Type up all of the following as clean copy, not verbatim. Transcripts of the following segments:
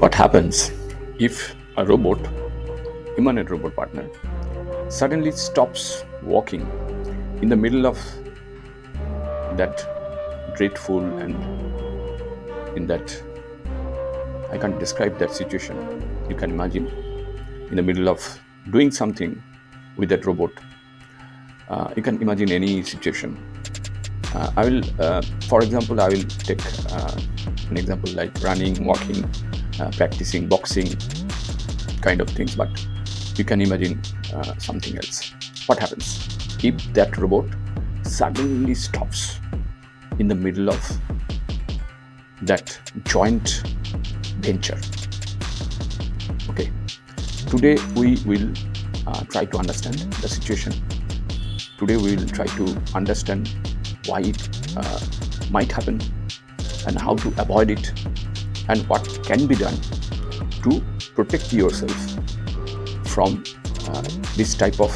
What happens if a robot, humanoid robot partner, suddenly stops walking in the middle of that dreadful and in that I can't describe that situation. You can imagine in the middle of doing something with that robot. You can imagine any situation. For example, I will take an example like running, walking, practicing boxing, kind of things. But you can imagine something else. What happens if that robot suddenly stops in the middle of that joint venture? Okay, today we will try to understand the situation. Today we will try to understand why it might happen and how to avoid it and what can be done to protect yourself from this type of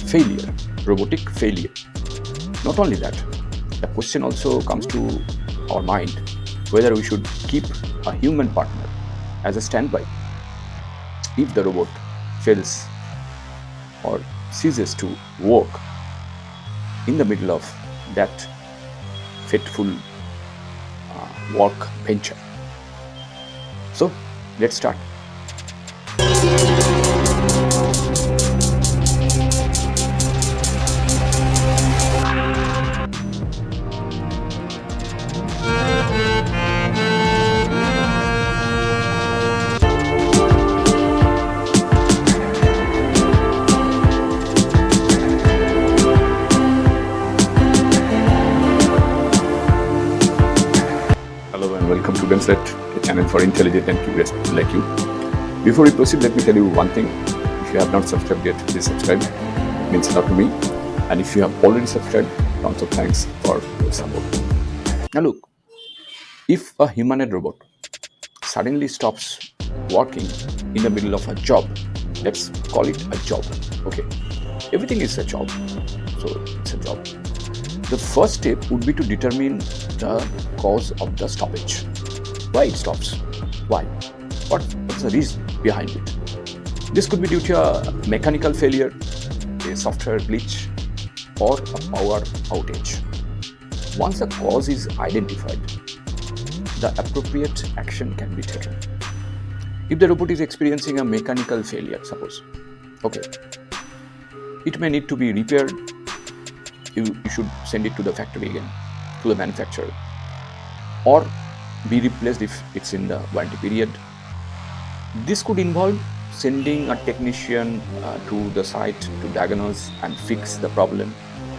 failure, robotic failure. Not only that, the question also comes to our mind whether we should keep a human partner as a standby if the robot fails or ceases to work in the middle of that fateful work venture. So let's start. Hello and welcome to Gunset, a channel for intelligent and curious people like you. Before we proceed, let me tell you one thing. If you have not subscribed yet, please subscribe. It means a lot to me. And if you have already subscribed, tons of thanks for your support. Now look, if a humanoid robot suddenly stops working in the middle of a job, let's call it a job. Okay, everything is a job, so it's a job. The first step would be to determine the cause of the stoppage. Why it stops? Why? What's the reason behind it? This could be due to a mechanical failure, a software glitch, or a power outage. Once a cause is identified, the appropriate action can be taken. If the robot is experiencing a mechanical failure, suppose, okay, it may need to be repaired. You should send it to the factory again, to the manufacturer, or be replaced if it's in the warranty period. This could involve sending a technician to the site to diagnose and fix the problem,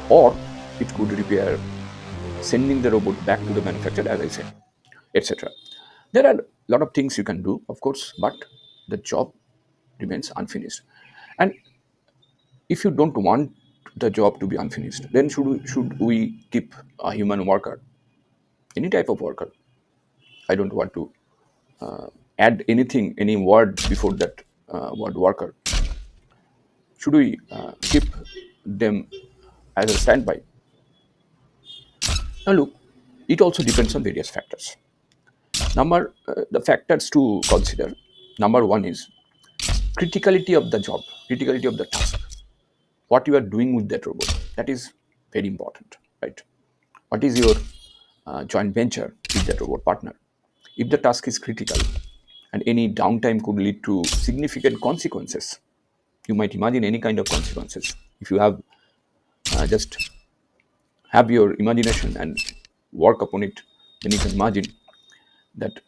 or it could repair, sending the robot back to the manufacturer, as I said, etc. There are a lot of things you can do, of course, but the job remains unfinished. And if you don't want the job to be unfinished, then should we keep a human worker, any type of worker? I don't want to add anything, any word before that word worker. Should we keep them as a standby? Now look, it also depends on various factors. The factors to consider. Number one is criticality of the job, criticality of the task. What you are doing with that robot, that is very important, right? What is your joint venture with that robot partner? If the task is critical and any downtime could lead to significant consequences, you might imagine any kind of consequences. If you have just have your imagination and work upon it, then you can imagine that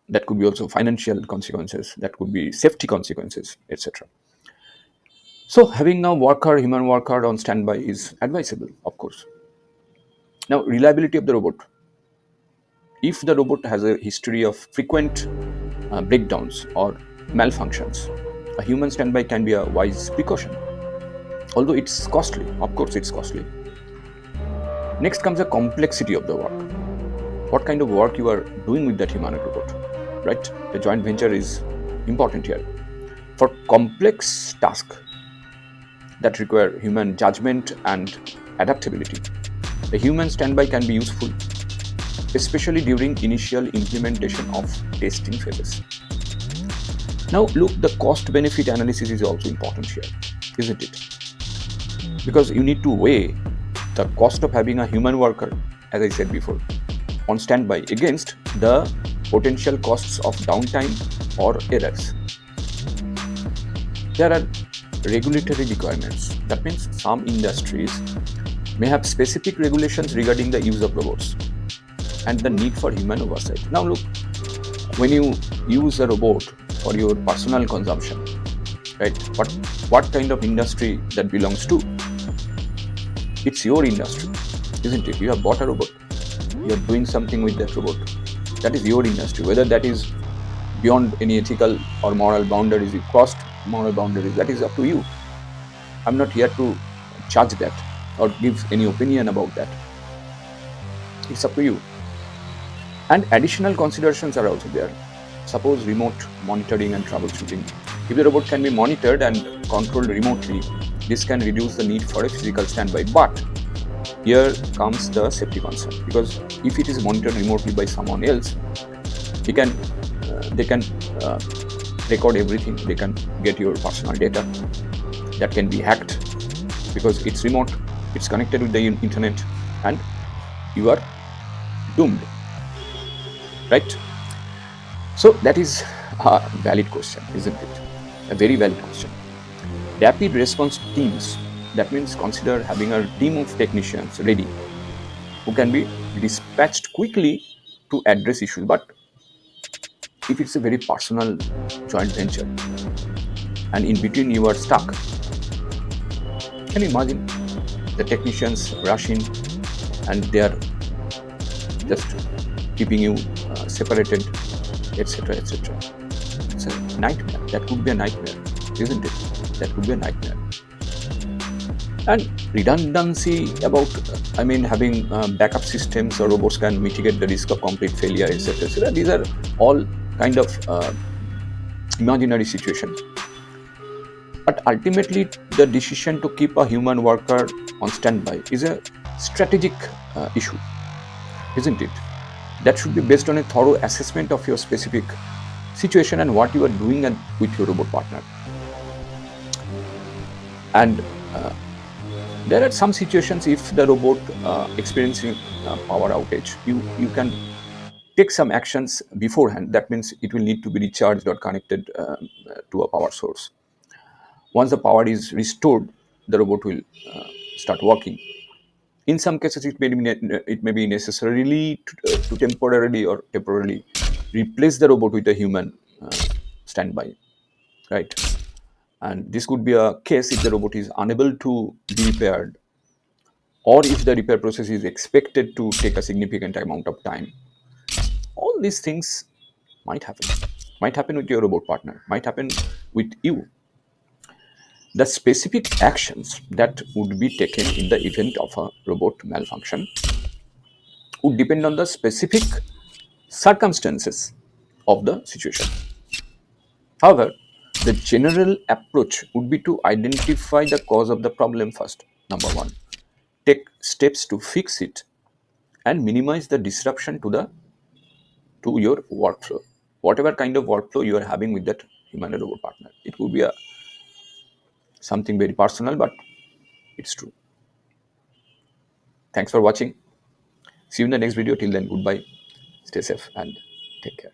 that could be also financial consequences, that could be safety consequences, etc. So having now human worker on standby is advisable, of course. Now, reliability of the robot. If the robot has a history of frequent breakdowns or malfunctions, a human standby can be a wise precaution. Although it's costly, of course it's costly. Next comes the complexity of the work. What kind of work you are doing with that humanoid robot, right? The joint venture is important here. For complex tasks that require human judgment and adaptability, the human standby can be useful. especially during initial implementation of testing phases. Now, look, the cost benefit analysis is also important here, isn't it? Because you need to weigh the cost of having a human worker, as I said before, on standby against the potential costs of downtime or errors. There are regulatory requirements. That means some industries may have specific regulations regarding the use of robots and the need for human oversight. Now, look, when you use a robot for your personal consumption, right? What kind of industry that belongs to? It's your industry, isn't it? You have bought a robot, you are doing something with that robot. That is your industry. Whether that is beyond any ethical or moral boundaries, you crossed moral boundaries, that is up to you. I'm not here to judge that or give any opinion about that. It's up to you. And additional considerations are also there. Suppose remote monitoring and troubleshooting. If the robot can be monitored and controlled remotely, this can reduce the need for a physical standby. But here comes the safety concern, because if it is monitored remotely by someone else, they can record everything. They can get your personal data that can be hacked, because it's remote, it's connected with the internet, and you are doomed, right? So that is a valid question, isn't it? A very valid question. Rapid response teams, that means consider having a team of technicians ready who can be dispatched quickly to address issues. But if it's a very personal joint venture and in between you are stuck, can you imagine the technicians rush in and they are just keeping you separated, etc., etc. It's a nightmare. That could be a nightmare, isn't it? That could be a nightmare. And redundancy about, having backup systems or robots can mitigate the risk of complete failure, etc., etc. These are all kind of imaginary situations. But ultimately, the decision to keep a human worker on standby is a strategic issue, isn't it? That should be based on a thorough assessment of your specific situation and what you are doing and with your robot partner. And there are some situations, if the robot experiencing power outage, you can take some actions beforehand. That means it will need to be recharged or connected to a power source. Once the power is restored, the robot will start working. In some cases, it may be necessarily to temporarily replace the robot with a human standby, right? And this could be a case if the robot is unable to be repaired, or if the repair process is expected to take a significant amount of time. All these things might happen with your robot partner, might happen with you. The specific actions that would be taken in the event of a robot malfunction would depend on the specific circumstances of the situation. However, the general approach would be to identify the cause of the problem first. Number one, take steps to fix it and minimize the disruption to your workflow. Whatever kind of workflow you are having with that human robot partner, it could be a something very personal, but it's true. Thanks for watching. See you in the next video. Till then, goodbye. Stay safe and take care.